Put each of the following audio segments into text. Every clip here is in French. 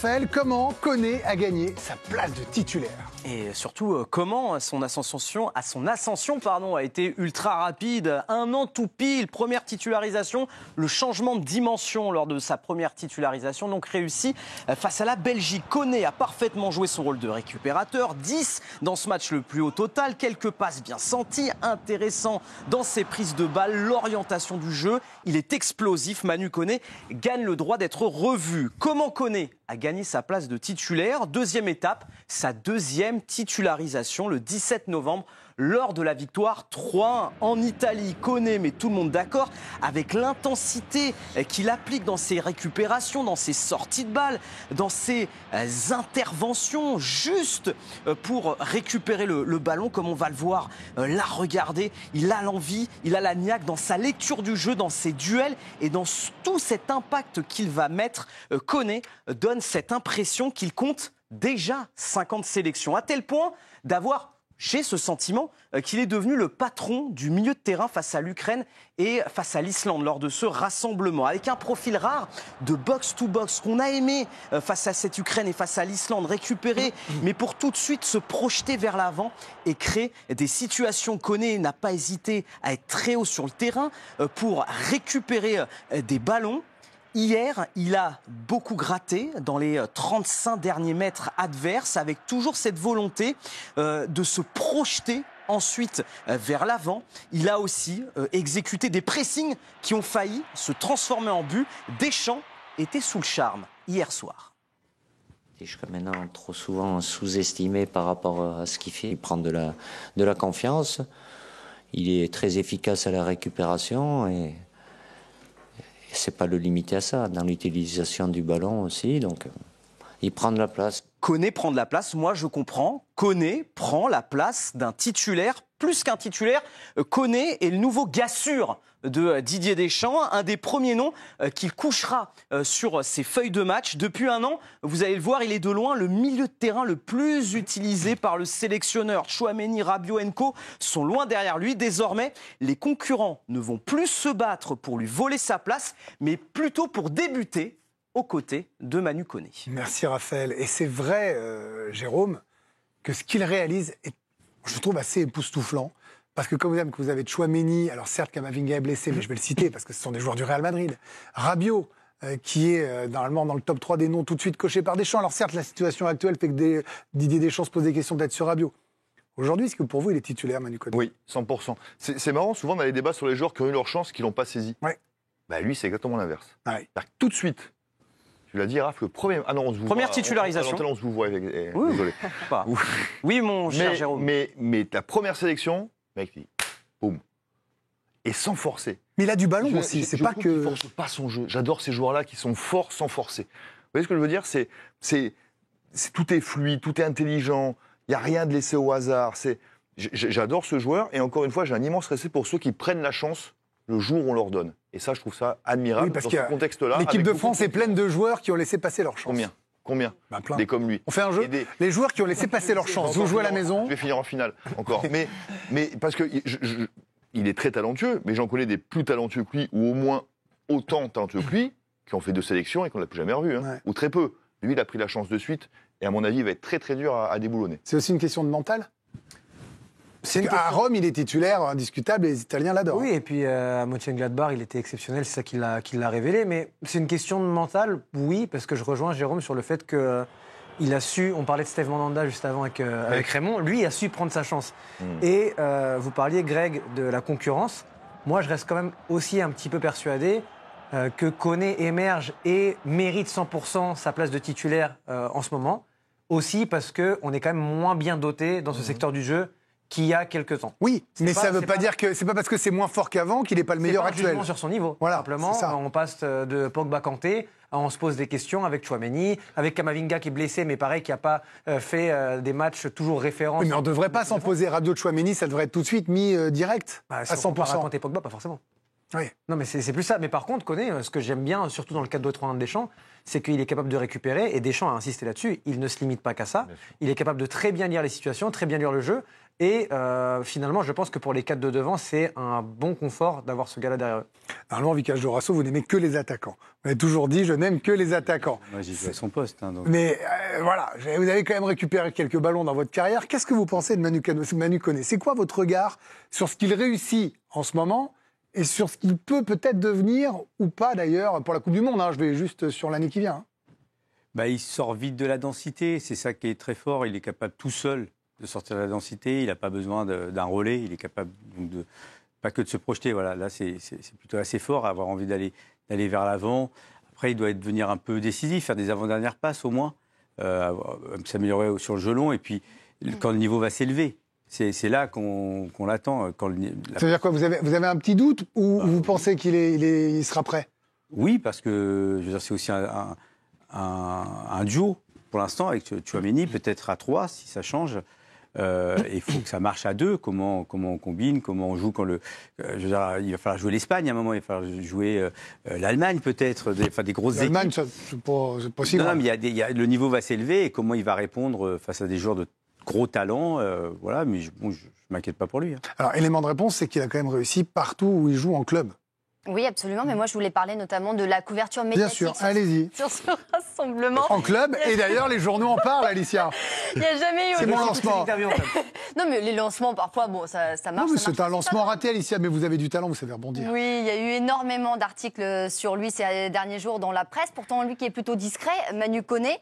Raphaël, comment Koné a gagné sa place de titulaire? Et surtout, comment son ascension a été ultra rapide. 1 an tout pile, première titularisation, le changement de dimension lors de sa première titularisation, donc réussi face à la Belgique. Koné a parfaitement joué son rôle de récupérateur, 10 dans ce match le plus haut total, quelques passes bien senties, intéressant dans ses prises de balles, l'orientation du jeu, il est explosif. Manu Koné gagne le droit d'être revu. Comment Koné a gagné sa place de titulaire? Deuxième étape, sa deuxième titularisation le 17 novembre lors de la victoire 3-1 en Italie. Koné, mais tout le monde d'accord, avec l'intensité qu'il applique dans ses récupérations, dans ses sorties de balles, dans ses interventions juste pour récupérer le ballon, comme on va le voir là, regardez, il a l'envie, il a la niaque dans sa lecture du jeu, dans ses duels et dans tout cet impact qu'il va mettre. Koné donne cette impression qu'il compte déjà 50 sélections, à tel point d'avoir ce sentiment qu'il est devenu le patron du milieu de terrain face à l'Ukraine et face à l'Islande lors de ce rassemblement. Avec un profil rare de box-to-box qu'on a aimé face à cette Ukraine et face à l'Islande, récupérer, mais pour tout de suite se projeter vers l'avant et créer des situations. Koné n'a pas hésité à être très haut sur le terrain pour récupérer des ballons. Hier, il a beaucoup gratté dans les 35 derniers mètres adverses, avec toujours cette volonté de se projeter ensuite vers l'avant. Il a aussi exécuté des pressings qui ont failli se transformer en but. Deschamps était sous le charme hier soir. Jusqu'à maintenant, trop souvent sous-estimé par rapport à ce qu'il fait. Il prend de la confiance, il est très efficace à la récupération et c'est pas le limiter à ça, dans l'utilisation du ballon aussi, donc il prend de la place. Koné prend de la place, moi je comprends. Koné prend la place d'un titulaire, plus qu'un titulaire. Koné est le nouveau gars sûr de Didier Deschamps, un des premiers noms qu'il couchera sur ses feuilles de match. Depuis 1 an, vous allez le voir, il est de loin le milieu de terrain le plus utilisé par le sélectionneur. Tchouaméni, Rabiot, Enco sont loin derrière lui. Désormais, les concurrents ne vont plus se battre pour lui voler sa place, mais plutôt pour débuter aux côtés de Manu Koné. Merci Raphaël. Et c'est vrai, Jérôme, que ce qu'il réalise est, je trouve, assez époustouflant. Parce que comme vous avez Tchouaméni, alors certes Camavinga est blessé, mais je vais le citer parce que ce sont des joueurs du Real Madrid. Rabiot, qui est normalement dans le top 3 des noms tout de suite cochés par Deschamps. Alors certes, la situation actuelle fait que Didier Deschamps se pose des questions peut-être sur Rabiot. Aujourd'hui, est-ce que pour vous, il est titulaire, Manu Koné? Oui, 100%. C'est marrant, souvent on a des débats sur les joueurs qui ont eu leur chance, qui ne l'ont pas saisi. Ouais. Bah, lui, c'est exactement l'inverse. Ah oui. Tout de suite, tu l'as dit, Raph, le premier... Ah non, on se vous Première voit, titularisation. On se vous voit, Oui. désolé. Oui, mon cher Jérôme. Mais ta première sélection, mec, boum. Et sans forcer. Mais il a du ballon aussi, c'est pas que... Il force pas son jeu. J'adore ces joueurs-là qui sont forts sans forcer. Vous voyez ce que je veux dire? Tout est fluide, tout est intelligent. Il n'y a rien de laissé au hasard. J'adore ce joueur. Et encore une fois, j'ai un immense respect pour ceux qui prennent la chance le jour où on leur donne. Et ça, je trouve ça admirable. Oui, parce dans ce contexte-là. L'équipe de France est pleine de joueurs qui ont laissé passer leur chance. Combien Plein. Des comme lui. On fait un jeu. Les joueurs qui ont laissé passer leur chance. Vous jouez à la maison. Je vais finir en finale, encore. mais parce que il est très talentueux, mais j'en connais des plus talentueux que lui, ou au moins autant talentueux que lui, qui ont fait 2 sélections et qu'on n'a plus jamais revu, Ouais. ou très peu. Lui, il a pris la chance de suite, et à mon avis, il va être très très dur à déboulonner. C'est aussi une question de mental. À Rome, il est titulaire indiscutable et les Italiens l'adorent. Oui, et puis à Mönchengladbach, il était exceptionnel, c'est ça qui l'a révélé. Mais c'est une question de mental, oui, parce que je rejoins Jérôme sur le fait que il a su, on parlait de Steve Mandanda juste avant avec Raymond, lui il a su prendre sa chance. Et vous parliez, Greg, de la concurrence. Moi, je reste quand même aussi un petit peu persuadé que Koné émerge et mérite 100% sa place de titulaire en ce moment. Aussi parce qu'on est quand même moins bien doté dans ce secteur du jeu qu'il y a quelques temps. Oui, mais ça ne veut pas dire que c'est pas parce que c'est moins fort qu'avant qu'il n'est pas le meilleur actuel. C'est pas un jugement sur son niveau. Voilà, simplement, c'est ça. on passe de Pogba-Kanté, on se pose des questions avec Tchouaméni, avec Camavinga qui est blessé, mais pareil, qui n'a pas fait des matchs toujours référents. Oui, mais on ne devrait pas s'en poser. Rabiot, Tchouaméni, ça devrait être tout de suite mis direct à 100%. Kanté, Pogba, pas forcément. Oui. Non, mais c'est plus ça. Mais par contre, Koné, ce que j'aime bien, surtout dans le cadre de 3-1 de Deschamps, c'est qu'il est capable de récupérer, et Deschamps a insisté là-dessus, il ne se limite pas qu'à ça. Il est capable de très bien lire les situations, très bien lire le jeu, Et finalement, je pense que pour les 4 de devant, c'est un bon confort d'avoir ce gars-là derrière eux. Normalement, Vicage Dorasso, vous n'aimez que les attaquants. Vous avez toujours dit, je n'aime que les attaquants. Moi, j'ai joué à son poste. Donc. Mais voilà, vous avez quand même récupéré quelques ballons dans votre carrière. Qu'est-ce que vous pensez de Manu Koné? C'est quoi votre regard sur ce qu'il réussit en ce moment et sur ce qu'il peut peut-être devenir, ou pas d'ailleurs, pour la Coupe du Monde, hein, je vais juste sur l'année qui vient. Bah, il sort vite de la densité, c'est ça qui est très fort. Il est capable tout seul de sortir de la densité, il n'a pas besoin d'un relais, il est capable donc pas que de se projeter. Voilà, là, c'est plutôt assez fort, avoir envie d'aller vers l'avant. Après, il doit devenir un peu décisif, faire des avant-dernières passes au moins, s'améliorer sur le jeu long, et puis quand le niveau va s'élever. C'est là qu'on l'attend. Ça veut dire quoi, vous avez un petit doute ou vous pensez qu'il sera prêt? Oui, parce que je veux dire, c'est aussi un duo pour l'instant avec Tchouaméni, peut-être à 3 si ça change. Il faut que ça marche à 2. Comment on combine, comment on joue quand je veux dire, il va falloir jouer l'Espagne à un moment, il va falloir jouer l'Allemagne peut-être, des grosses équipes. L'Allemagne, c'est pas possible. Non, mais le niveau va s'élever et comment il va répondre face à des joueurs de gros talent. Voilà, mais je m'inquiète pas pour lui. Hein. Alors, élément de réponse, c'est qu'il a quand même réussi partout où il joue en club. Oui, absolument. Mais moi, je voulais parler notamment de la couverture médiatique. Bien sûr, allez-y. Sur ce rassemblement. En club, et d'ailleurs, les journaux en parlent, Alicia. Il n'y a jamais eu... C'est mon lancement. Non, mais les lancements, parfois, bon, ça marche. Non, mais c'est un lancement raté, Alicia, mais vous avez du talent, vous savez rebondir. Oui, il y a eu énormément d'articles sur lui ces derniers jours dans la presse. Pourtant, lui qui est plutôt discret, Manu Koné.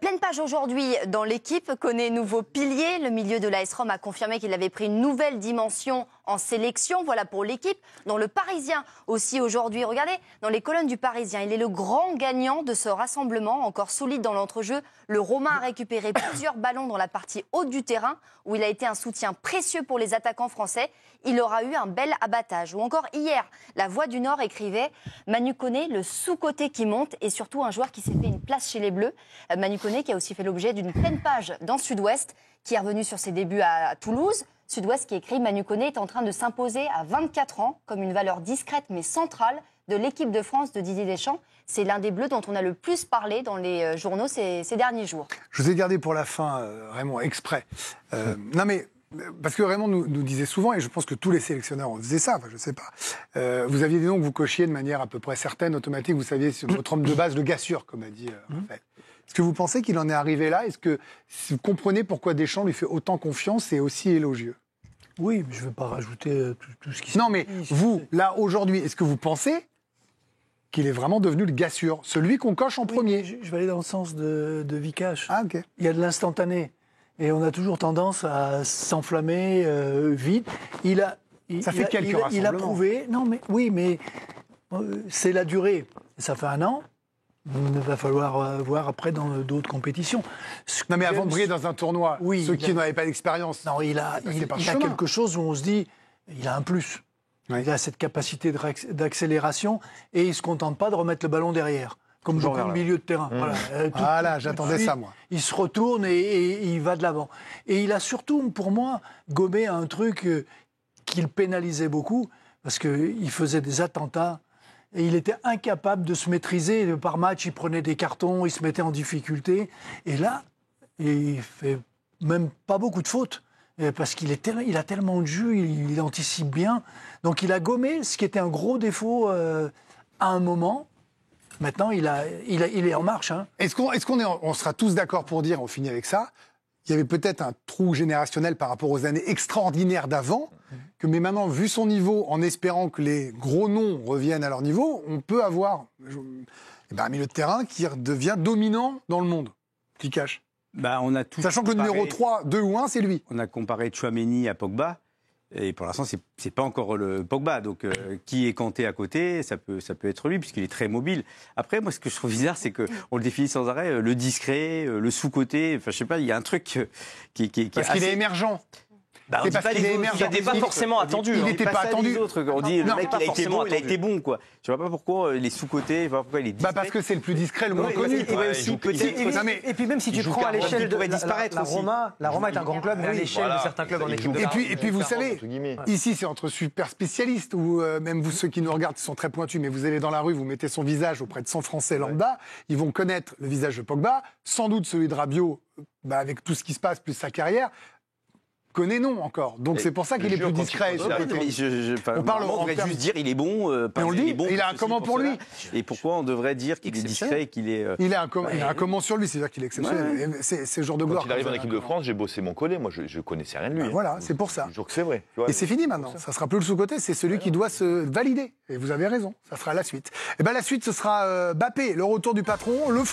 Pleine page aujourd'hui dans l'équipe. Koné, nouveau pilier. Le milieu de l'AS Rome a confirmé qu'il avait pris une nouvelle dimension en sélection. Voilà pour l'équipe. Dans le Parisien aussi aujourd'hui, regardez, dans les colonnes du Parisien, il est le grand gagnant de ce rassemblement, encore solide dans l'entrejeu. Le Romain a récupéré plusieurs ballons dans la partie haute du terrain, où il a été un soutien précieux pour les attaquants français. Il aura eu un bel abattage. Ou encore hier, La Voix du Nord écrivait Manu Koné, le sous-côté qui monte, et surtout un joueur qui s'est fait une place chez les Bleus. Manu Koné qui a aussi fait l'objet d'une pleine page dans Sud-Ouest, qui est revenu sur ses débuts à Toulouse. Sud-Ouest qui écrit Manu Koné est en train de s'imposer à 24 ans comme une valeur discrète mais centrale de l'équipe de France de Didier Deschamps. C'est l'un des Bleus dont on a le plus parlé dans les journaux ces derniers jours. Je vous ai gardé pour la fin, Raymond, exprès. Non mais, parce que Raymond nous disait souvent, et je pense que tous les sélectionneurs faisaient ça, enfin je ne sais pas, vous aviez des noms que vous cochiez de manière à peu près certaine, automatique, vous saviez sur votre homme de base, le gars sûr, comme a dit Raphaël. Est-ce que vous pensez qu'il en est arrivé là? Est-ce que vous comprenez pourquoi Deschamps lui fait autant confiance et aussi élogieux? Oui, mais je ne vais pas rajouter tout ce qui se Non, mais vous, là, aujourd'hui, est-ce que vous pensez qu'il est vraiment devenu le gars sûr, celui qu'on coche en premier? Je vais aller dans le sens de Vikash. Ah, ok. Il y a de l'instantané. Et on a toujours tendance à s'enflammer vite. Ça fait quelques rassemblements. Il a prouvé. Non, mais oui, mais c'est la durée. Ça fait 1 an. Il va falloir voir après dans d'autres compétitions. Non, mais avant de briller dans un tournoi, oui, ceux qui n'avaient pas d'expérience. Non, il a quelque chose où on se dit, il a un plus. Oui. Il a cette capacité d'accélération et il ne se contente pas de remettre le ballon derrière, comme beaucoup de milieu de terrain. Voilà, j'attendais ça, moi. Il se retourne et il va de l'avant. Et il a surtout, pour moi, gommé un truc qu'il pénalisait beaucoup, parce qu'il faisait des attentats. Et il était incapable de se maîtriser. Par match, il prenait des cartons, il se mettait en difficulté. Et là, il fait même pas beaucoup de fautes. Parce qu'il a tellement de jus, il anticipe bien. Donc il a gommé ce qui était un gros défaut à un moment. Maintenant, il est en marche. Hein. On sera tous d'accord pour dire, on finit avec ça, il y avait peut-être un trou générationnel par rapport aux années extraordinaires d'avant, mais maintenant, vu son niveau, en espérant que les gros noms reviennent à leur niveau, on peut avoir un milieu de terrain qui devient dominant dans le monde, qui cache. On a sachant que le numéro 3, 2 ou 1, c'est lui. On a comparé Tchouaméni à Pogba, et pour l'instant, c'est pas encore le Pogba. Donc, qui est Kanté à côté, ça peut être lui, puisqu'il est très mobile. Après, moi, ce que je trouve bizarre, c'est qu'on le définit sans arrêt, le discret, le sous-côté. Enfin, je sais pas, il y a un truc qui parce qu'il est émergent. C'est parce qu'il est émergent. Il n'était pas forcément attendu. Il n'était pas attendu. On dit le mec, il a été bon, quoi. Je ne vois pas pourquoi il est sous-côté, je ne vois pas pourquoi il est discret. Parce que c'est le plus discret, le moins connu. Et puis même si tu prends à l'échelle de la Roma est un grand club, mais à l'échelle de certains clubs en équipe de France. Et puis vous savez, ici c'est entre super spécialistes, ou même vous ceux qui nous regardent qui sont très pointus, mais vous allez dans la rue, vous mettez son visage auprès de 100 Français lambda, ils vont connaître le visage de Pogba, sans doute celui de Rabiot, avec tout ce qui se passe, plus sa carrière. Koné non encore. Donc c'est pour ça qu'il est plus discret. quand il arrive, On parle on en devrait termes- juste dire il est bon. Et on le dit, il est bon il a pour un comment ceci, pour cela. lui. Et pourquoi on devrait dire qu'il est discret et qu'il est. Il a un comment sur lui, c'est-à-dire qu'il est exceptionnel. Et c'est le genre de gloire. Quand il arrive en quand équipe vous de avez un France, j'ai bossé mon collet. Moi, je connaissais rien de lui. comment. Voilà, c'est pour ça. Je jure que c'est vrai. Tu vois, Et c'est fini maintenant. Ça sera plus le sous-côté, c'est celui qui doit se valider. Et vous avez raison, ça sera la suite. Et ben la suite, ce sera Bappé, le retour du patron, le foot.